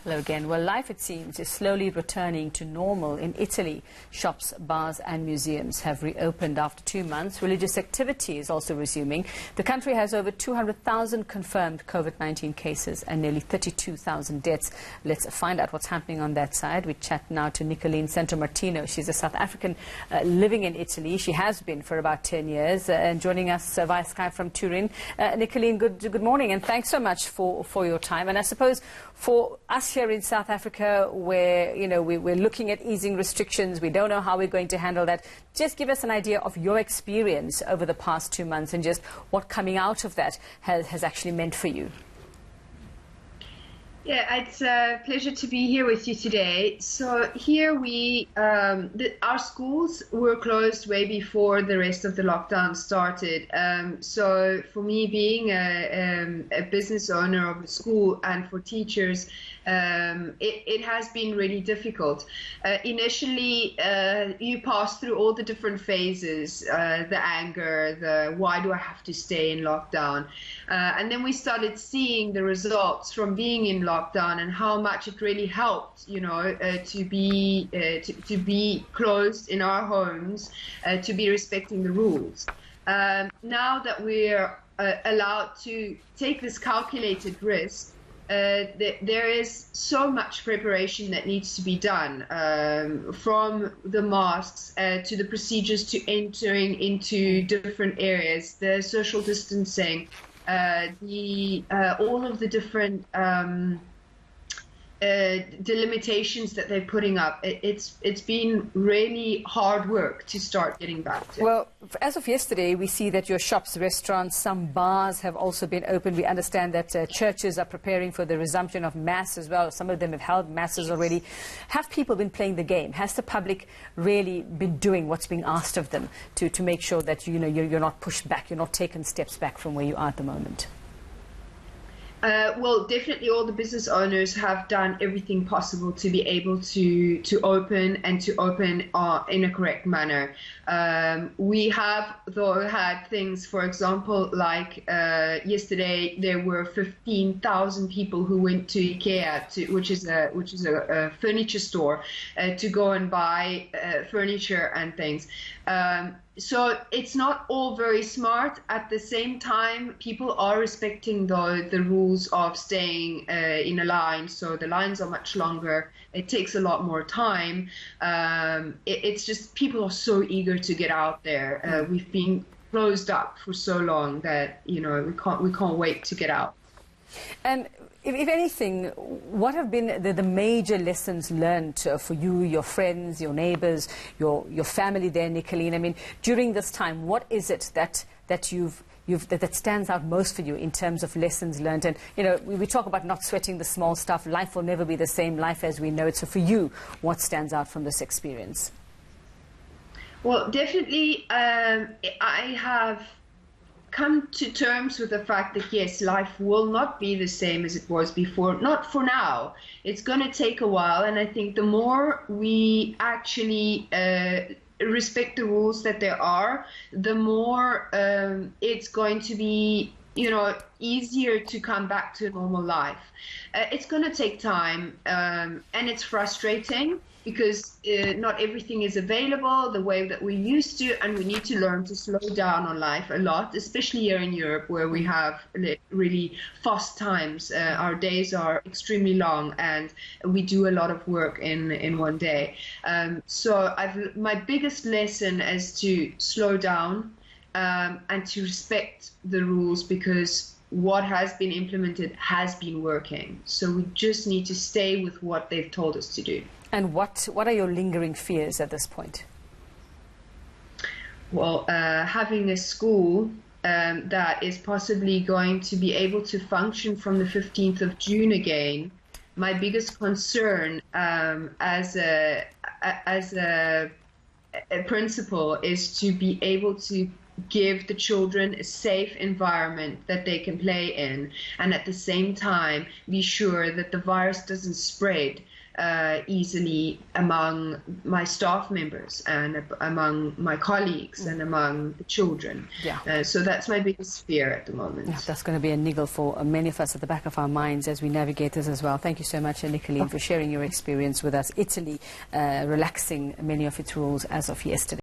Hello again. Well, life, it seems, is slowly returning to normal in Italy. Shops, bars and museums have reopened after 2 months. Religious activity is also resuming. The country has over 200,000 confirmed COVID-19 cases and nearly 32,000 deaths. Let's find out what's happening on that side. We chat now to Nicoline Santomartino. She's a South African living in Italy. She has been for about 10 years and joining us via Skype from Turin. Nicoline, good morning, and thanks so much for your time. And I suppose for us here in South Africa, where we're looking at easing restrictions, we don't know how we're going to handle that. Just give us an idea of your experience over the past 2 months and just what coming out of that has actually meant for you. Yeah, it's a pleasure to be here with you today. So here our schools were closed way before the rest of the lockdown started. So for me, being a business owner of a school and for teachers, it has been really difficult. Initially, you pass through all the different phases, the anger, the why do I have to stay in lockdown? And then we started seeing the results from being in lockdown and how much it really helped, to be closed in our homes, to be respecting the rules. Now that we're allowed to take this calculated risk, there is so much preparation that needs to be done, from the masks to the procedures to entering into different areas, the social distancing, all of the different delimitations that they're putting up. It's been really hard work to start getting back to. Well, as of yesterday, we see that your shops, restaurants, some bars have also been open. We understand that churches are preparing for the resumption of mass as well. Some of them have held masses already. Have people been playing the game? Has the public really been doing what's being asked of them to make sure that you're not pushed back, you're not taking steps back from where you are at the moment? Well, definitely all the business owners have done everything possible to be able to open and to open in a correct manner. We have, though, had things, for example, like yesterday there were 15,000 people who went to IKEA, which is a furniture store, to go and buy furniture and things. So it's not all very smart. At the same time, people are respecting the rules of staying in a line. So the lines are much longer. It takes a lot more time. It's just people are so eager to get out there. We've been closed up for so long that we can't wait to get out. And if anything, what have been the major lessons learned for you, your friends, your neighbours, your family there, Nicoline? I mean, during this time, what is it that stands out most for you in terms of lessons learned? And we talk about not sweating the small stuff. Life will never be the same life as we know it. So for you, what stands out from this experience? Well, definitely, I have come to terms with the fact that yes, life will not be the same as it was before. Not for now. It's going to take a while, and I think the more we actually respect the rules that there are, the more it's going to be easier to come back to a normal life. It's going to take time, and it's frustrating because not everything is available the way that we used to, and we need to learn to slow down on life a lot, especially here in Europe where we have really fast times. Our days are extremely long and we do a lot of work in one day. So my biggest lesson is to slow down and to respect the rules, because what has been implemented has been working. So we just need to stay with what they've told us to do. And what are your lingering fears at this point? Well, having a school that is possibly going to be able to function from the 15th of June again, my biggest concern as a principal is to be able to give the children a safe environment that they can play in, and at the same time be sure that the virus doesn't spread easily among my staff members and among my colleagues and among the children. Yeah. So that's my biggest fear at the moment. Yeah, that's going to be a niggle for many of us at the back of our minds as we navigate this as well. Thank you so much, Nicoline, for sharing your experience with us. Italy relaxing many of its rules as of yesterday.